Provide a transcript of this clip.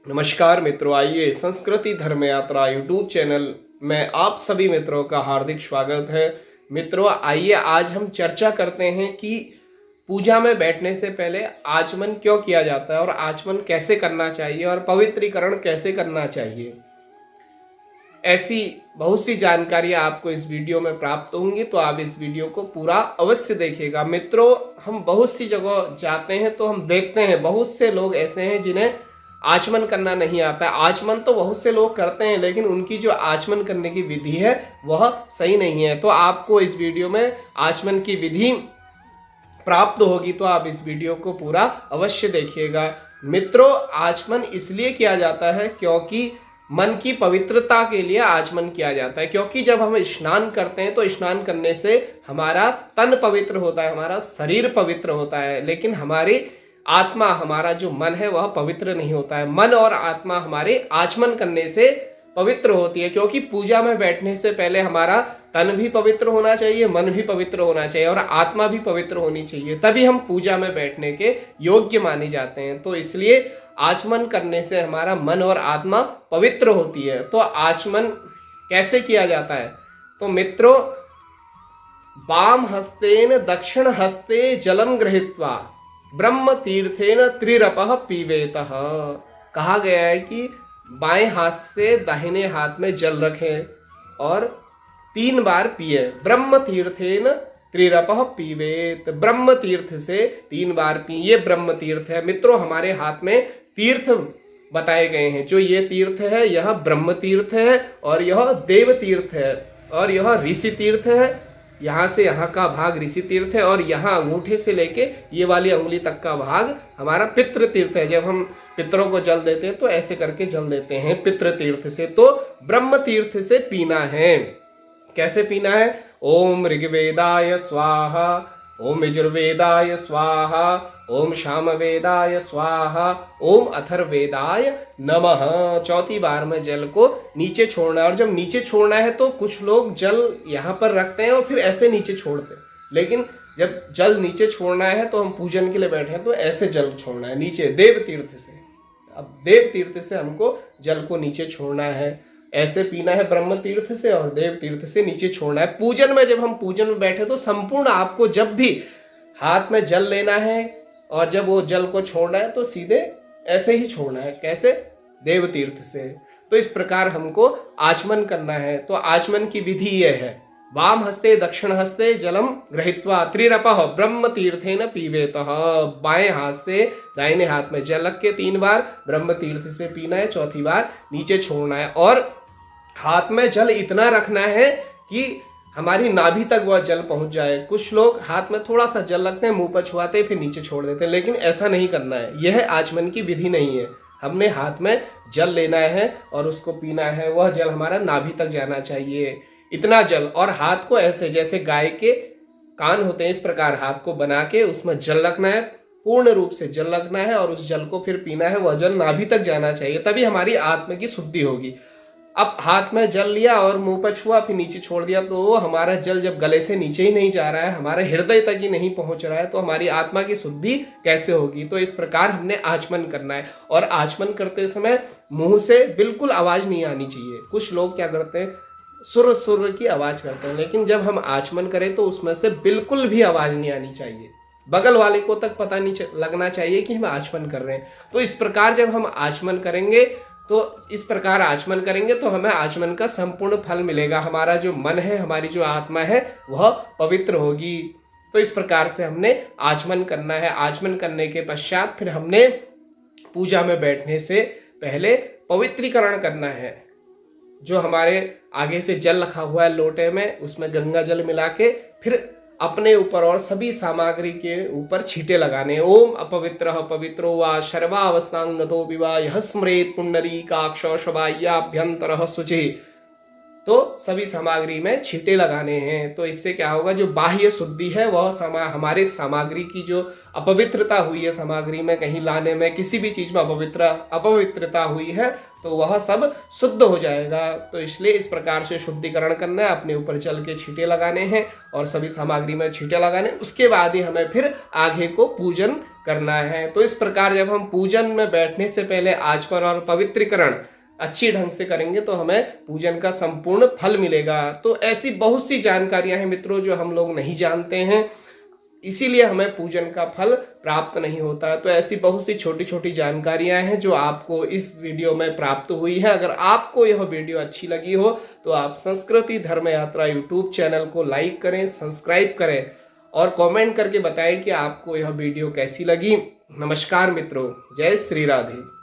नमस्कार मित्रों, आइए संस्कृति धर्म यात्रा यूट्यूब चैनल में आप सभी मित्रों का हार्दिक स्वागत है। मित्रों, आइए आज हम चर्चा करते हैं कि पूजा में बैठने से पहले आचमन क्यों किया जाता है और आचमन कैसे करना चाहिए और पवित्रीकरण कैसे करना चाहिए। ऐसी बहुत सी जानकारियां आपको इस वीडियो में प्राप्त होंगी, तो आप इस वीडियो को पूरा अवश्य देखिएगा। मित्रों, हम बहुत सी जगह जाते हैं तो हम देखते हैं बहुत से लोग ऐसे हैं जिन्हें आचमन करना नहीं आता है। आचमन तो बहुत से लोग करते हैं, लेकिन उनकी जो आचमन करने की विधि है वह सही नहीं है। तो आपको इस वीडियो में आचमन की विधि प्राप्त होगी, तो आप इस वीडियो को पूरा अवश्य देखिएगा। मित्रों, आचमन इसलिए किया जाता है क्योंकि मन की पवित्रता के लिए आचमन किया जाता है। क्योंकि जब हम स्नान करते हैं तो स्नान करने से हमारा तन पवित्र होता है, हमारा शरीर पवित्र होता है, लेकिन हमारी आत्मा, हमारा जो मन है वह पवित्र नहीं होता है। मन और आत्मा हमारे आचमन करने से पवित्र होती है, क्योंकि पूजा में बैठने से पहले हमारा तन भी पवित्र होना चाहिए, मन भी पवित्र होना चाहिए और आत्मा भी पवित्र होनी चाहिए, तभी हम पूजा में बैठने के योग्य माने जाते हैं। तो इसलिए आचमन करने से हमारा मन और आत्मा पवित्र होती है। तो आचमन कैसे किया जाता है? तो मित्रों, वाम हस्तेन दक्षिण हस्ते जलम गृहीत्वा ब्रह्म तीर्थेन त्रिरपः पीवेतः। कहा गया है कि बाएं हाथ से दाहिने हाथ में जल रखें और 3 बार पिए। ब्रह्म तीर्थेन त्रिरपः पीवेत, ब्रह्म तीर्थ से 3 बार पिए, ब्रह्म तीर्थ है। मित्रों, हमारे हाथ में तीर्थ बताए गए हैं। जो ये तीर्थ है यह ब्रह्म तीर्थ है और यह देव तीर्थ है और यह ऋषि तीर्थ है। यहाँ से यहाँ का भाग ऋषि तीर्थ है और यहाँ अंगूठे से लेके ये वाली उंगली तक का भाग हमारा पितृ तीर्थ है। जब हम पितरों को जल देते हैं तो ऐसे करके जल देते हैं पितृ तीर्थ से। तो ब्रह्म तीर्थ से पीना है। कैसे पीना है? ओम ऋग्वेदाय स्वाहा, ओम यजुर्वेदाय स्वाहा, ओम सामवेदाय स्वाहा, ओम अथर्ववेदाय नमः। 4थी बार में जल को नीचे छोड़ना है। और जब नीचे छोड़ना है तो कुछ लोग जल यहाँ पर रखते हैं और फिर ऐसे नीचे छोड़ते हैं, लेकिन जब जल नीचे छोड़ना है तो हम पूजन के लिए बैठे हैं तो ऐसे जल छोड़ना है नीचे, देव तीर्थ से। अब देव तीर्थ से हमको जल को नीचे छोड़ना है, ऐसे पीना है ब्रह्म तीर्थ से और देव तीर्थ से नीचे छोड़ना है। पूजन में, जब हम पूजन में बैठे तो संपूर्ण आपको जब भी हाथ में जल लेना है और जब वो जल को छोड़ना है तो सीधे ऐसे ही छोड़ना है। कैसे? देव तीर्थ से। तो इस प्रकार हमको आचमन करना है। तो आचमन की विधि यह है, वाम हस्ते दक्षिण हस्ते जलम गृहीत्वा त्रिरपः ब्रह्म तीर्थेन पीवेतः। बाएं हाथ से दाहिने हाथ में जल रख के 3 बार ब्रह्म तीर्थ से पीना है, 4थी बार नीचे छोड़ना है। और हाथ में जल इतना रखना है कि हमारी नाभि तक वह जल पहुंच जाए। कुछ लोग हाथ में थोड़ा सा जल रखते हैं, मुंह पर छुआते फिर नीचे छोड़ देते हैं, लेकिन ऐसा नहीं करना है। यह आचमन की विधि नहीं है। हमने हाथ में जल लेना है और उसको पीना है। वह जल हमारा नाभि तक जाना चाहिए, इतना जल। और हाथ को ऐसे, जैसे गाय के कान होते हैं, इस प्रकार हाथ को बना के उसमें जल रखना है, पूर्ण रूप से जल रखना है और उस जल को फिर पीना है। वह जल नाभि तक जाना चाहिए, तभी हमारी आत्मा की शुद्धि होगी। अब हाथ में जल लिया और मुंह पर छुआ फिर नीचे छोड़ दिया, तो वो हमारा जल जब गले से नीचे ही नहीं जा रहा है, हमारे हृदय तक ही नहीं पहुंच रहा है, तो हमारी आत्मा की शुद्धि कैसे होगी? तो इस प्रकार हमने आचमन करना है। और आचमन करते समय मुंह से बिल्कुल आवाज नहीं आनी चाहिए। कुछ लोग क्या करते हैं, सुर सुर की आवाज करते हैं, लेकिन जब हम आचमन करें तो उसमें से बिल्कुल भी आवाज नहीं आनी चाहिए। बगल वाले को तक पता नहीं लगना चाहिए कि हम आचमन कर रहे हैं। तो इस प्रकार जब हम आचमन करेंगे तो हमें आचमन का संपूर्ण फल मिलेगा। हमारा जो मन है, हमारी जो आत्मा है वह पवित्र होगी। तो इस प्रकार से हमने आचमन करना है। आचमन करने के पश्चात फिर हमने पूजा में बैठने से पहले पवित्रीकरण करना है। जो हमारे आगे से जल रखा हुआ है लोटे में, उसमें गंगा जल मिला के फिर अपने ऊपर और सभी सामग्री के ऊपर छींटे लगाने। ओम अपवित्रः पवित्रो वा सर्वावस्थांगतो विवा यः स्मरेत् पुंडरीकाक्षो शवाय्याभ्यन्तरः शुचिः। तो सभी सामग्री में छींटे लगाने हैं। तो इससे क्या होगा, जो बाह्य शुद्धि है वह हमारे सामग्री की जो अपवित्रता हुई है, सामग्री में कहीं लाने में किसी भी चीज में अपवित्रता हुई है तो वह सब शुद्ध हो जाएगा। तो इसलिए इस प्रकार से शुद्धिकरण करना है, अपने ऊपर चल के छींटे लगाने हैं और सभी सामग्री में छींटे लगाने, उसके बाद ही हमें फिर आगे को पूजन करना है। तो इस प्रकार जब हम पूजन में बैठने से पहले आचमन और पवित्रीकरण अच्छी ढंग से करेंगे तो हमें पूजन का संपूर्ण फल मिलेगा। तो ऐसी बहुत सी जानकारियां हैं मित्रों जो हम लोग नहीं जानते हैं, इसीलिए हमें पूजन का फल प्राप्त नहीं होता। तो ऐसी बहुत सी छोटी छोटी जानकारियां हैं जो आपको इस वीडियो में प्राप्त हुई है। अगर आपको यह वीडियो अच्छी लगी हो तो आप संस्कृति धर्म यात्रा यूट्यूब चैनल को लाइक करें, सब्सक्राइब करें और कमेंट करके बताएं कि आपको यह वीडियो कैसी लगी। नमस्कार मित्रों, जय श्री राधे।